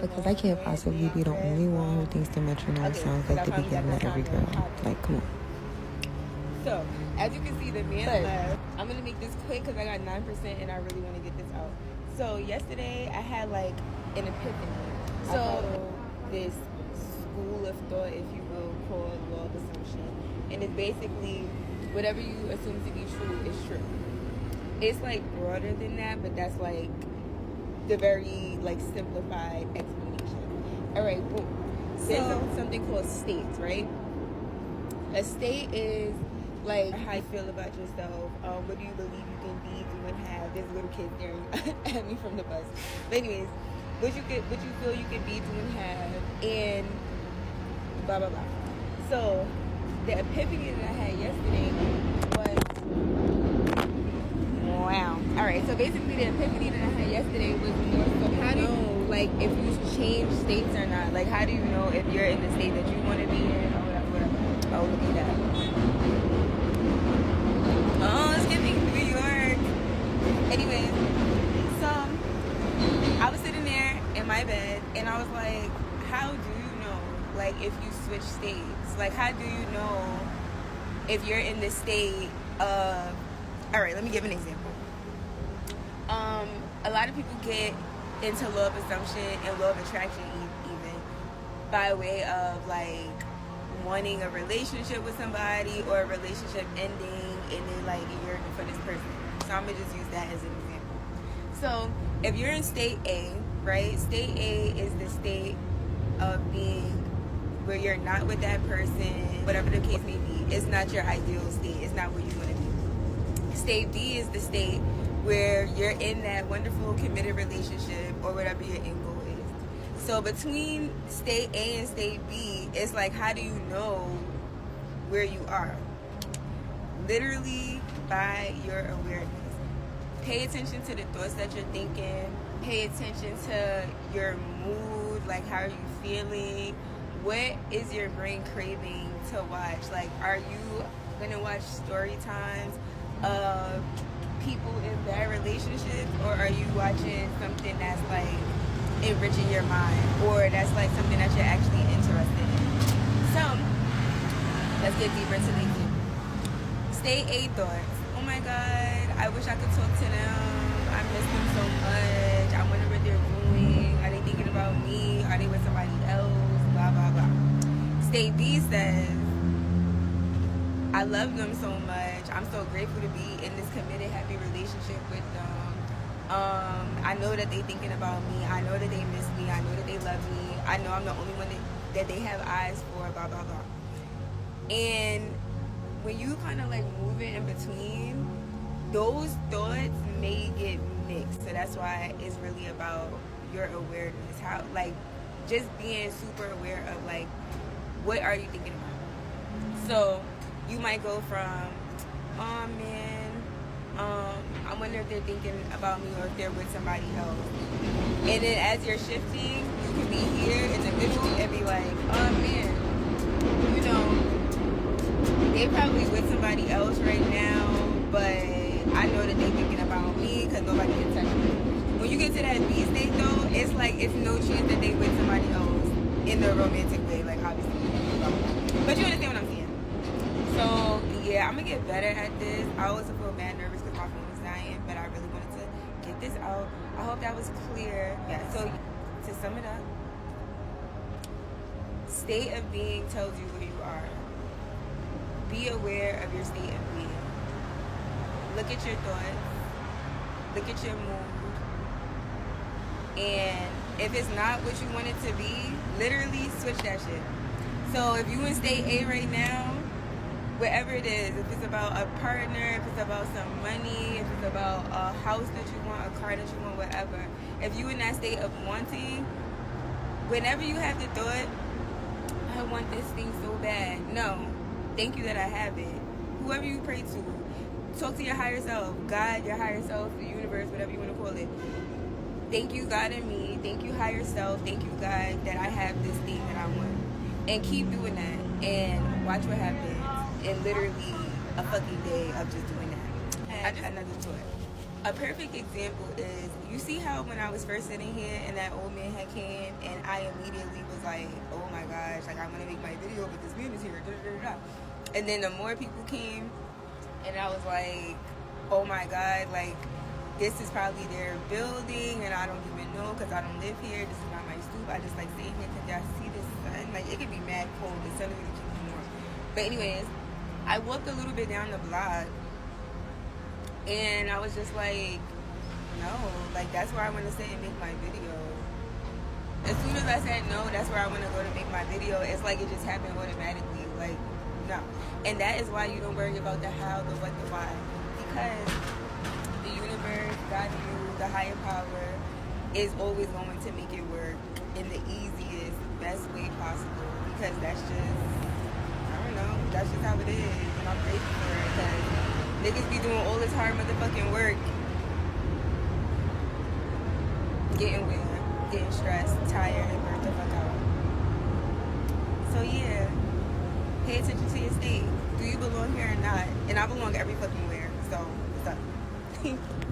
Because I can't possibly be the only one who thinks dimensional sounds like the beginning of every girl. Like, come on. So, as you can see, the man left. I'm going to make this quick because I got 9% and I really want to get this out. So, yesterday, I had, like, an epiphany. So, this school of thought, if you will, called law of assumption. And it's basically whatever you assume to be true is true. It's, like, broader than that, but that's, like, the very, like, simplified explanation. All right, boom. There's something called states, right? A state is like how you feel about yourself. What do you believe you can be, do, and have? There's little kids staring at me from the bus. But anyways, what you feel you can be, do, and have, and blah blah blah. So the epiphany that I had yesterday was wow. All right. So basically, the epiphany that I had yesterday was more so how do you know, like, if you change states or not? Like, how do you know if you're in the state that you want to be in or whatever? Oh, look at that. Oh, it's giving New York. Anyway, so I was sitting there in my bed and I was like, how do you know, like, if you switch states? Like, how do you know if you're in the state of, all right, let me give an example. A lot of people get into law of assumption and law of attraction even by way of, like, wanting a relationship with somebody or a relationship ending and then, like, you're for this person. So I'm gonna just use that as an example. So if you're in state A, right? State A is the state of being where you're not with that person, whatever the case may be. It's not your ideal state. It's not where you want to be. State B is the state where you're in that wonderful committed relationship or whatever your end goal is. So between state A and state B, it's like, how do you know where you are? Literally by your awareness. Pay attention to the thoughts that you're thinking. Pay attention to your mood, like, how are you feeling? What is your brain craving to watch? Like, are you gonna watch story times of people in bad relationships, or are you watching something that's, like, enriching your mind, or that's, like, something that you're actually interested in? So let's get deeper into the example. State A thoughts. Oh my God, I wish I could talk to them. I miss them so much. I wonder what they're doing. Are they thinking about me? Are they with somebody else? Blah blah blah. State B says, I love them so much. I'm so grateful to be in this committed, happy relationship with them. I know that they thinking about me. I know that they miss me. I know that they love me. I know I'm the only one that they have eyes for, blah, blah, blah. And when you kind of, like, move it in between, those thoughts may get mixed. So that's why it's really about your awareness. How, like, just being super aware of, like, what are you thinking about? So you might go from, oh man, I wonder if they're thinking about me or if they're with somebody else. And then as you're shifting, you can be here in the middle and be like, oh man, you know, they probably with somebody else right now, but I know that they're thinking about me because nobody can touch me. When you get to that B state though, it's like, it's no chance that they with somebody else in the romantic way, like, obviously. But you understand what I'm saying. So yeah, I'm gonna get better at this. I also feel mad nervous because my phone is dying, but I really wanted to get this out. I hope that was clear. Yeah. So to sum it up, state of being tells you where you are. Be aware of your state of being. Look at your thoughts. Look at your mood. And if it's not what you want it to be, literally switch that shit. So if you in state A right now, whatever it is, if it's about a partner, if it's about some money, if it's about a house that you want, a car that you want, whatever, if you in that state of wanting, whenever you have the thought, I want this thing so bad, no, thank you that I have it. Whoever you pray to, talk to your higher self, God, your higher self, the universe, whatever you want to call it. Thank you, God, and me. Thank you, higher self. Thank you, God, that I have this thing that I want. And keep doing that. And watch what happens in literally a fucking day of just doing that. I just another thought. A perfect example is, you see how when I was first sitting here and that old man had came and I immediately was like, oh my gosh, like I'm gonna make my video, but this man is here, da, da, da, da. And then the more people came and I was like, oh my god, like this is probably their building and I don't even know because I don't live here, this is not my stoop, I just like stay here because y'all see this sun, like it can be mad cold, the sun really keeps me warm. But anyways, I walked a little bit down the block and I was just like, no, like that's where I want to sit and make my video. As soon as I said no, that's where I want to go to make my video. It's like it just happened automatically. Like, no. And that is why you don't worry about the how, the what, the why. Because the universe, God, you, the higher power, is always going to make it work in the easiest, best way possible. Because that's just, I don't know, that's just how it is. And I'm grateful for it because niggas be doing all this hard motherfucking work, getting weird, getting stressed, tired, and burnt the fuck out. So yeah, pay attention to your state. Do you belong here or not? And I belong every fucking where. So what's up?